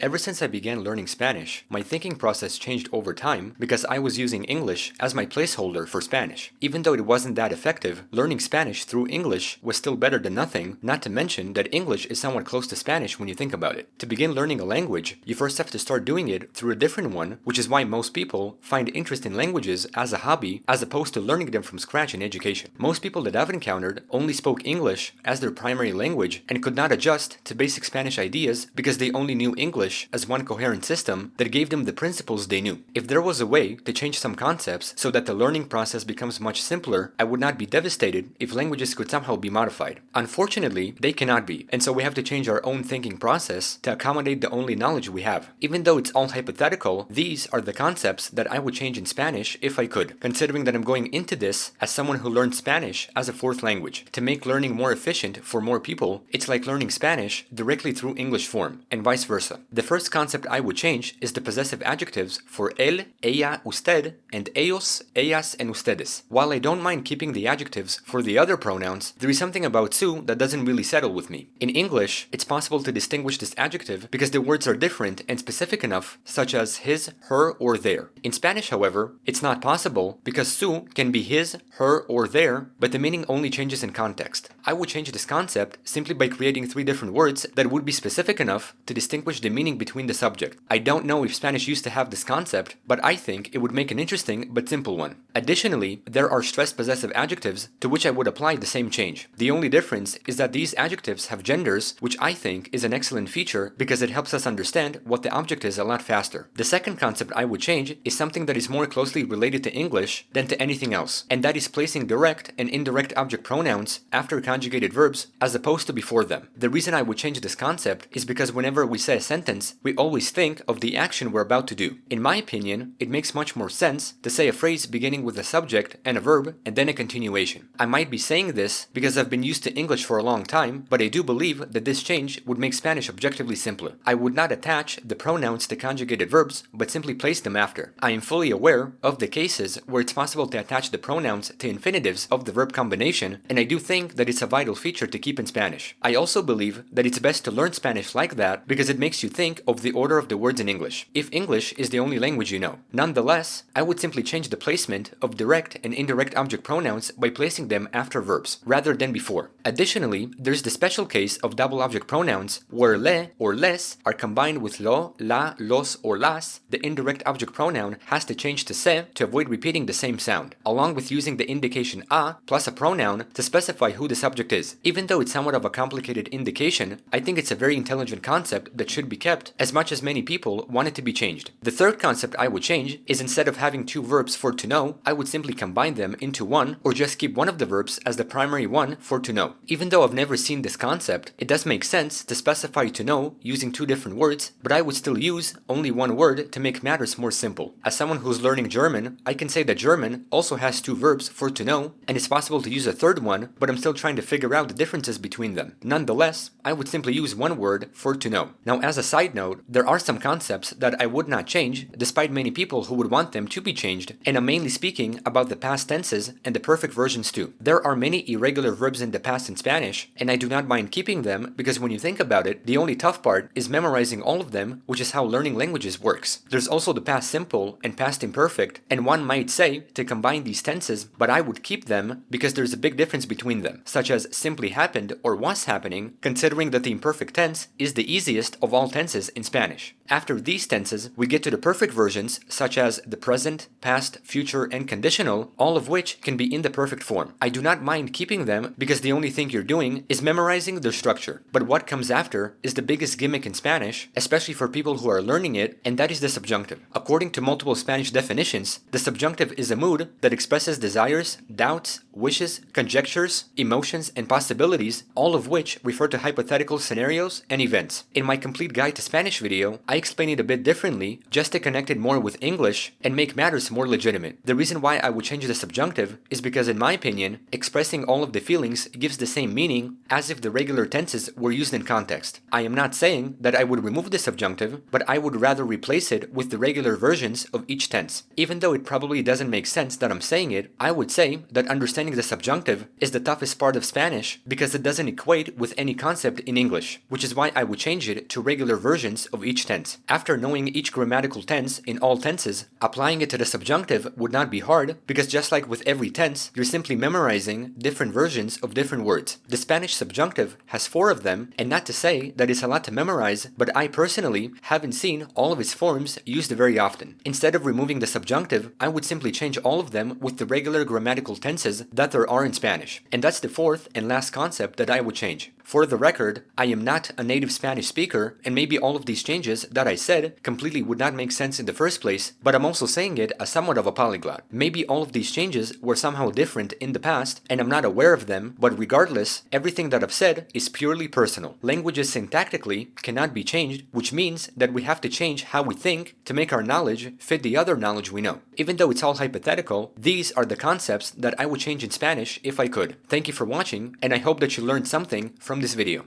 Ever since I began learning Spanish, my thinking process changed over time because I was using English as my placeholder for Spanish. Even though it wasn't that effective, learning Spanish through English was still better than nothing, not to mention that English is somewhat close to Spanish when you think about it. To begin learning a language, you first have to start doing it through a different one, which is why most people find interest in languages as a hobby as opposed to learning them from scratch in education. Most people that I've encountered only spoke English as their primary language and could not adjust to basic Spanish ideas because they only knew English as one coherent system that gave them the principles they knew. If there was a way to change some concepts so that the learning process becomes much simpler, I would not be devastated if languages could somehow be modified. Unfortunately, they cannot be, and so we have to change our own thinking process to accommodate the only knowledge we have. Even though it's all hypothetical, these are the concepts that I would change in Spanish if I could, considering that I'm going into this as someone who learned Spanish as a fourth language. To make learning more efficient for more people, it's like learning Spanish directly through English form, and vice versa. The first concept I would change is the possessive adjectives for él, ella, usted, and ellos, ellas, and ustedes. While I don't mind keeping the adjectives for the other pronouns, there is something about su that doesn't really settle with me. In English, it's possible to distinguish this adjective because the words are different and specific enough, such as his, her, or their. In Spanish, however, it's not possible because su can be his, her, or their, but the meaning only changes in context. I would change this concept simply by creating 3 different words that would be specific enough to distinguish the meaning between the subject. I don't know if Spanish used to have this concept, but I think it would make an interesting but simple one. Additionally, there are stressed possessive adjectives to which I would apply the same change. The only difference is that these adjectives have genders, which I think is an excellent feature because it helps us understand what the object is a lot faster. The second concept I would change is something that is more closely related to English than to anything else, and that is placing direct and indirect object pronouns after conjugated verbs as opposed to before them. The reason I would change this concept is because whenever we say a sentence, we always think of the action we're about to do. In my opinion, it makes much more sense to say a phrase beginning with a subject and a verb and then a continuation. I might be saying this because I've been used to English for a long time, but I do believe that this change would make Spanish objectively simpler. I would not attach the pronouns to conjugated verbs, but simply place them after. I am fully aware of the cases where it's possible to attach the pronouns to infinitives of the verb combination, and I do think that it's a vital feature to keep in Spanish. I also believe that it's best to learn Spanish like that because it makes you think of the order of the words in English, if English is the only language you know. Nonetheless, I would simply change the placement of direct and indirect object pronouns by placing them after verbs, rather than before. Additionally, there's the special case of double object pronouns, where le or les are combined with lo, la, los, or las. The indirect object pronoun has to change to se to avoid repeating the same sound, along with using the indication a plus a pronoun to specify who the subject is. Even though it's somewhat of a complicated indication, I think it's a very intelligent concept that should be kept as much as many people want it to be changed. The third concept I would change is instead of having 2 verbs for to know, I would simply combine them into one or just keep one of the verbs as the primary one for to know. Even though I've never seen this concept, it does make sense to specify to know using 2 different words, but I would still use only one word to make matters more simple. As someone who's learning German, I can say that German also has 2 verbs for to know, and it's possible to use a third one, but I'm still trying to figure out the differences between them. Nonetheless, I would simply use one word for to know. Now, as a side note, there are some concepts that I would not change, despite many people who would want them to be changed, and I'm mainly speaking about the past tenses and the perfect versions too. There are many irregular verbs in the past in Spanish, and I do not mind keeping them because when you think about it, the only tough part is memorizing all of them, which is how learning languages works. There's also the past simple and past imperfect, and one might say to combine these tenses, but I would keep them because there's a big difference between them, such as simply happened or was happening, considering that the imperfect tense is the easiest of all tenses in Spanish. After these tenses, we get to the perfect versions, such as the present, past, future, and conditional, all of which can be in the perfect form. I do not mind keeping them because the only thing you're doing is memorizing their structure. But what comes after is the biggest gimmick in Spanish, especially for people who are learning it, and that is the subjunctive. According to multiple Spanish definitions, the subjunctive is a mood that expresses desires, doubts, wishes, conjectures, emotions, and possibilities, all of which refer to hypothetical scenarios and events. In my complete guide to Spanish video, I explain it a bit differently just to connect it more with English and make matters more legitimate. The reason why I would change the subjunctive is because, in my opinion, expressing all of the feelings gives the same meaning as if the regular tenses were used in context. I am not saying that I would remove the subjunctive, but I would rather replace it with the regular versions of each tense. Even though it probably doesn't make sense that I'm saying it, I would say that understanding the subjunctive is the toughest part of Spanish because it doesn't equate with any concept in English, which is why I would change it to regular versions versions of each tense. After knowing each grammatical tense in all tenses, applying it to the subjunctive would not be hard because just like with every tense, you're simply memorizing different versions of different words. The Spanish subjunctive has 4 of them, and not to say that it's a lot to memorize, but I personally haven't seen all of its forms used very often. Instead of removing the subjunctive, I would simply change all of them with the regular grammatical tenses that there are in Spanish. And that's the 4th and last concept that I would change. For the record, I am not a native Spanish speaker, and maybe all of these changes that I said completely would not make sense in the first place, but I'm also saying it as somewhat of a polyglot. Maybe all of these changes were somehow different in the past, and I'm not aware of them, but regardless, everything that I've said is purely personal. Languages syntactically cannot be changed, which means that we have to change how we think to make our knowledge fit the other knowledge we know. Even though it's all hypothetical, these are the concepts that I would change in Spanish if I could. Thank you for watching, and I hope that you learned something from this video.